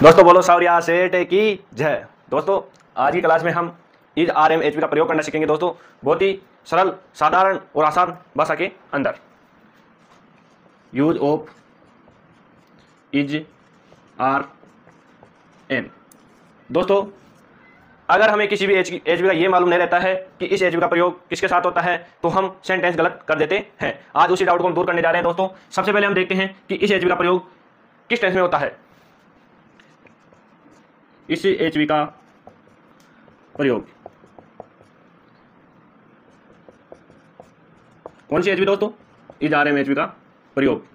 दोस्तों बोलो सावरिया सेठ की जय। दोस्तों आज की क्लास में हम is are am H P का प्रयोग करना सीखेंगे। दोस्तों बहुत ही सरल, साधारण और आसान भाषा के अंदर use of is are am. दोस्तों अगर हमें किसी भी एच पी का ये मालूम नहीं रहता है कि इस एच पी का प्रयोग किसके साथ होता है तो हम सेंटेंस गलत कर देते हैं। आज उसी डाउट को हम दूर करने जा रहे हैं। दोस्तों सबसे पहले हम देखते हैं कि इस एच पी का प्रयोग किस टेंस में होता है। इस एचवी का प्रयोग कौन सी एचवी दोस्तों? इज आर एम एचवी का प्रयोग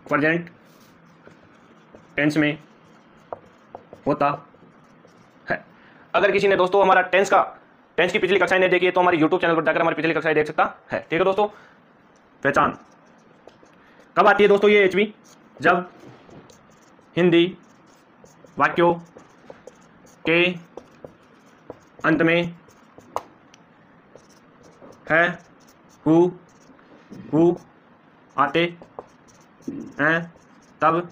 प्रेजेंट टेंस में होता है। अगर किसी ने दोस्तों हमारा टेंस की पिछली कक्षाएं नहीं देखी है तो हमारे यूट्यूब चैनल पर जाकर हमारी पिछली कक्षाएं देख सकता है। ठीक है दोस्तों। पहचान कब आती है दोस्तों ये एचवी? जब हिंदी वाक्यों के अंत में है हु आते हैं तब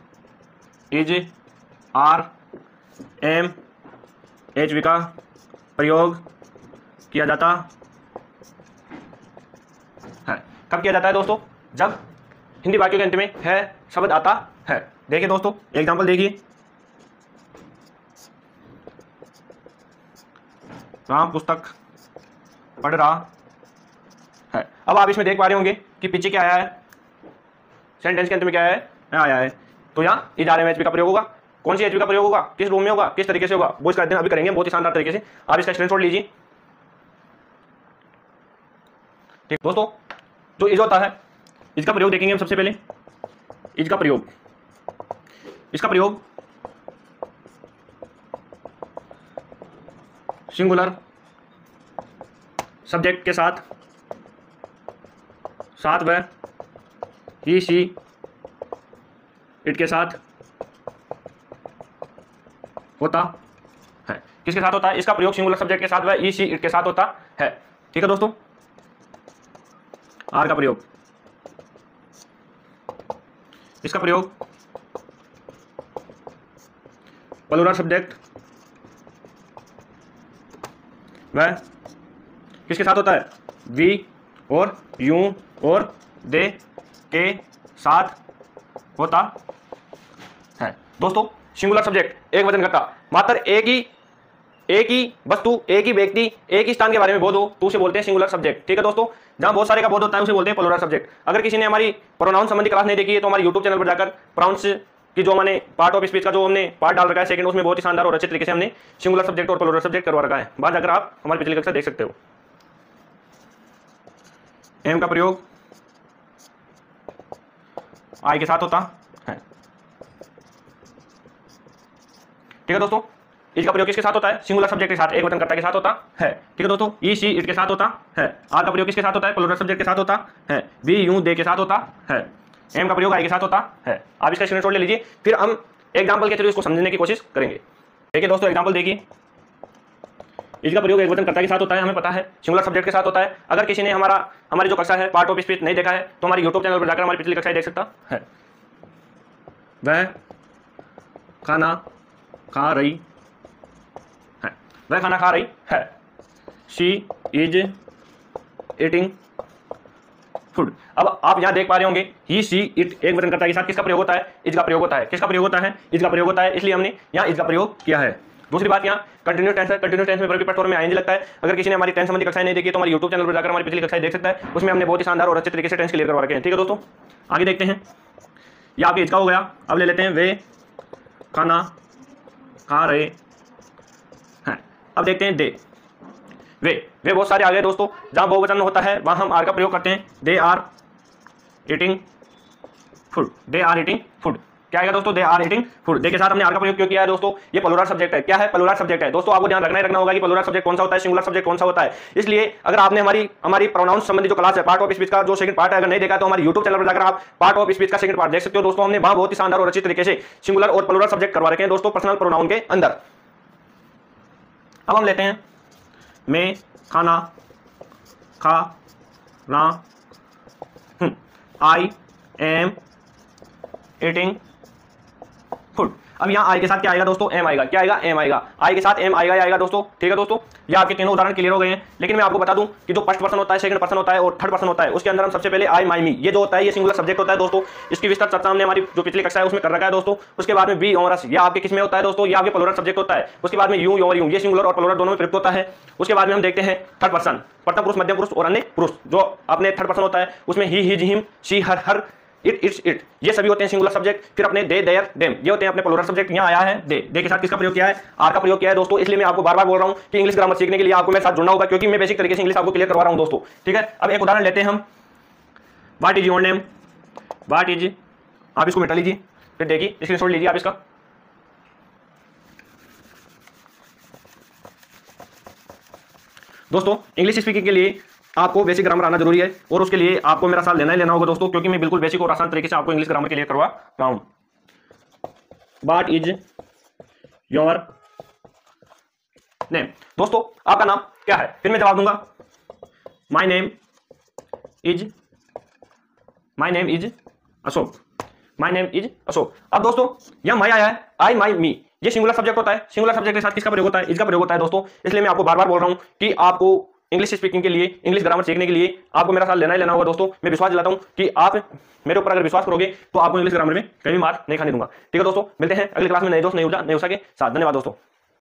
is are am H V का प्रयोग किया जाता है। कब किया जाता है दोस्तों? जब हिंदी वाक्यों के अंत में है शब्द आता है। देखिए दोस्तों एग्जांपल देखिए। राम पुस्तक पढ़ रहा है। अब आप इसमें देख पा रहे होंगे कि पीछे क्या आया है, सेंटेंस के अंत में क्या है आया है। तो यहाँ is are am H P का प्रयोग होगा। कौन सी एच पी का प्रयोग होगा, किस रूम में होगा, किस तरीके से होगा, वो इसका अध्ययन अभी करेंगे बहुत ही शानदार तरीके से। आप इसका स्क्रीनशॉट लीजिए। ठीक दोस्तों, जो इज होता है इसका प्रयोग देखेंगे हम। सबसे पहले इज का प्रयोग, इसका प्रयोग सिंगुलर सब्जेक्ट के साथ व ही सी इट के साथ होता है। किसके साथ होता है? इसका प्रयोग सिंगुलर सब्जेक्ट के साथ व ही सी इट के साथ होता है। ठीक है दोस्तों। आर का प्रयोग, इसका प्रयोग प्लूरल सब्जेक्ट वह किसके साथ होता है? वी और यू और दे के साथ होता है। दोस्तों सिंगुलर सब्जेक्ट एक वचनकर्ता मात्र एक ही वस्तु, एक ही व्यक्ति, एक ही स्थान के बारे में बोध हो तो उसे बोलते हैं सिंगुलर सब्जेक्ट। ठीक है दोस्तों। जहां बहुत सारे का बोध होता है उसे बोलते हैं प्लूरल सब्जेक्ट। अगर किसी ने हमारी प्रोनाउन संबंधी क्लास नहीं देखी है तो हमारे यूट्यूब चैनल पर जाकर प्रोनाउंस कि जो मैंने पार्ट ऑफ स्पीच का जो हमने पार्ट डाल रखा है सेकंड, उसमें बहुत ही शानदार और अच्छे तरीके से हमने सिंगुलर सब्जेक्ट और प्लूरल सब्जेक्ट करवा रखा है। बाहर जाकर आप हमारी पिछली कक्षा देख सकते हो। एम का प्रयोग आई के साथ होता है। ठीक है दोस्तों। इज का प्रयोग किसके साथ होता है? सिंगुलर सब्जेक्ट के साथ, एक वचनकर्ता के साथ होता है। ठीक है दोस्तों। ई सी इट के साथ होता है। आर का प्रयोग किसके साथ होता है? प्लूरल सब्जेक्ट के साथ होता है। वी यू दे के साथ होता है। एम का प्रयोग आई के साथ होता है। आप इसका स्क्रीनशॉट ले लीजिए, फिर हम एग्जांपल के थ्रू इसको समझने की कोशिश करेंगे। देखिए दोस्तों एग्जांपल देखिए। इसका प्रयोग एक वचनकर्ता के साथ होता है, हमें पता है, सिंगुलर सब्जेक्ट के साथ होता है। अगर किसी ने हमारी जो कक्षा है पार्ट ऑफ स्पीच नहीं देखा है तो हमारे यूट्यूब चैनल पर जाकर हमारी पिछली कक्षाएं देख सकता है। वह खाना खा रही है। वह खाना खा रही है। She is eating food. अब आप यहां देख पा रहे होंगे ही सी इट एक वचनकर्ता के साथ किसका प्रयोग होता है? इज का प्रयोग होता है। किसका प्रयोग होता है? इज का प्रयोग होता है, इसलिए हमने यहां इज का प्रयोग किया है। दूसरी बात यहाँ कंटिन्यूस टेंस है। कंटिन्यूस टेंस में वर्ब की फॉर्म में आईएनजी लगता है। अगर किसी ने हमारी टेंस संबंधी कक्षाएं नहीं देखी तो हमारे यूट्यूब चैनल पर जाकर हमारी पिछली कक्षाएं देख सकता है। उसमें हमने बहुत ही शानदार और अच्छे तरीके से टेंस क्लियर करवा रखे हैं। ठीक है दोस्तों, आगे देखते हैं। ये आपके इज का हो गया। अब ले लेते हैं वे खाना खा रहे हैं। अब देखते हैं दे। वे बहुत सारे आ गए दोस्तों। जहां बहुवचन होता है वहां हम आर का प्रयोग करते हैं। They are eating food. They are eating food क्या आएगा दोस्तों? They are eating food. They के साथ हमने आर का प्रयोग क्यों किया है दोस्तों? ये प्लूरल सब्जेक्ट है। क्या है? प्लूरल सब्जेक्ट है। दोस्तों आपको ध्यान रखना होगा कि प्लूरल सब्जेक्ट कौन सा होता है, सिंगुलर सब्जेक्ट कौन सा होता है। इसलिए अगर आपने हमारी प्रोनाउंस संबंधी जो क्लास है पार्ट ऑफ स्पीच का जो सेकंड पार्ट है अगर नहीं देखा तो हमारे यूट्यूब चैनल पर जाकर आप पार्ट ऑफ स्पीच का सेकंड पार्ट देख सकते हो। दोस्तों हमने वहां बहुत ही शानदार और अच्छी तरीके से सिंगुलर और प्लूरल सब्जेक्ट करवा रखे हैं दोस्तों पर्सनल प्रोनाउन के अंदर। अब हम लेते हैं मैं खाना खा रहा हूं। I am eating foot. अब यहाँ आई के साथ क्या आएगा दोस्तों, एम आएगा। क्या आएगा, एम आएगा। आई के साथ एम आएगा, आएगा दोस्तों। ठीक है दोस्तों, ये आपके तीनों उदाहरण क्लियर हो गए हैं। लेकिन मैं आपको बता दूं कि जो फर्स्ट पर्सन होता है, सेकंड पर्सन होता है और थर्ड पर्सन होता है, उसके अंदर हम सबसे पहले आई, माई, मी, ये जो होता है ये सिंगुलर सब्जेक्ट होता है दोस्तों। इसकी विस्तृत चर्चा हमने हमारी जो पिछली कक्षा है उसमें कर रखा है दोस्तों। उसके बाद में वी और अस, ये आपके किस में होता है दोस्तों, ये आपके प्लुरल सब्जेक्ट होता है। उसके बाद में यू और यू, ये सिंगुलर और प्लुरल दोनों में प्रयुक्त होता है। उसके बाद में हम देखते हैं थर्ड पर्सन, प्रथम पुरुष, मध्यम पुरुष और अन्य पुरुष। जो अपने थर्ड पर्सन होता है उसमें he, his, him, she, her, it, its, it, ये सभी होते हैं सिंगुलर सब्जेक्ट। फिर अपने दे, देयर, देम, ये होते हैं अपने प्लुरल सब्जेक्ट। यहाँ आया है दे के साथ किसका प्रयोग किया है, आर का प्रयोग किया है दोस्तों। इसलिए मैं आपको बार बार बोल रहा हूँ कि इंग्लिश ग्रामर सीखने के लिए आपको मेरे साथ जुड़ना होगा, क्योंकि मैं बेसिक तरीके से इंग्लिश आपको क्लियर करवा रहा हूँ दोस्तों। ठीक है, अब एक उदाहरण लेते हैं हम। What is your name, what is, आप इसको मिटा लीजिए, फिर देखिए स्क्रीनशॉट लीजिए आप इसका। दोस्तों इंग्लिश स्पीकिंग के लिए आपको बेसिक ग्रामर आना जरूरी है, और उसके लिए आपको मेरा साथ लेना ही लेना होगा दोस्तों, क्योंकि मैं बिल्कुल बेसिक और आसान तरीके से आपको इंग्लिश ग्रामर क्लियर करवा रहा हूं। व्हाट इज योर नेम, दोस्तों आपका नाम क्या है, फिर मैं जवाब दूंगा my name is Ashok, my name is Ashok. अब दोस्तों यहां माई आया है, आई, माई, मी, ये सिंगुलर सब्जेक्ट होता है। सिंगुलर सब्जेक्ट के साथ किसका प्रयोग होता है, इसका प्रयोग होता है दोस्तों। इसलिए मैं आपको बार बार बोल रहा हूं कि आपको इंग्लिश स्पीकिंग के लिए, इंग्लिश ग्रामर सीखने के लिए आपको मेरा साथ लेना ही लेना होगा दोस्तों। मैं विश्वास दिलाता हूं कि आप मेरे ऊपर अगर विश्वास करोगे तो आपको इंग्लिश ग्रामर में कभी मार नहीं खाने दूंगा। ठीक है दोस्तों, मिलते हैं अगली क्लास में नए दोस्त, नई ऊर्जा, नई उत्साह के साथ। धन्यवाद दोस्तों।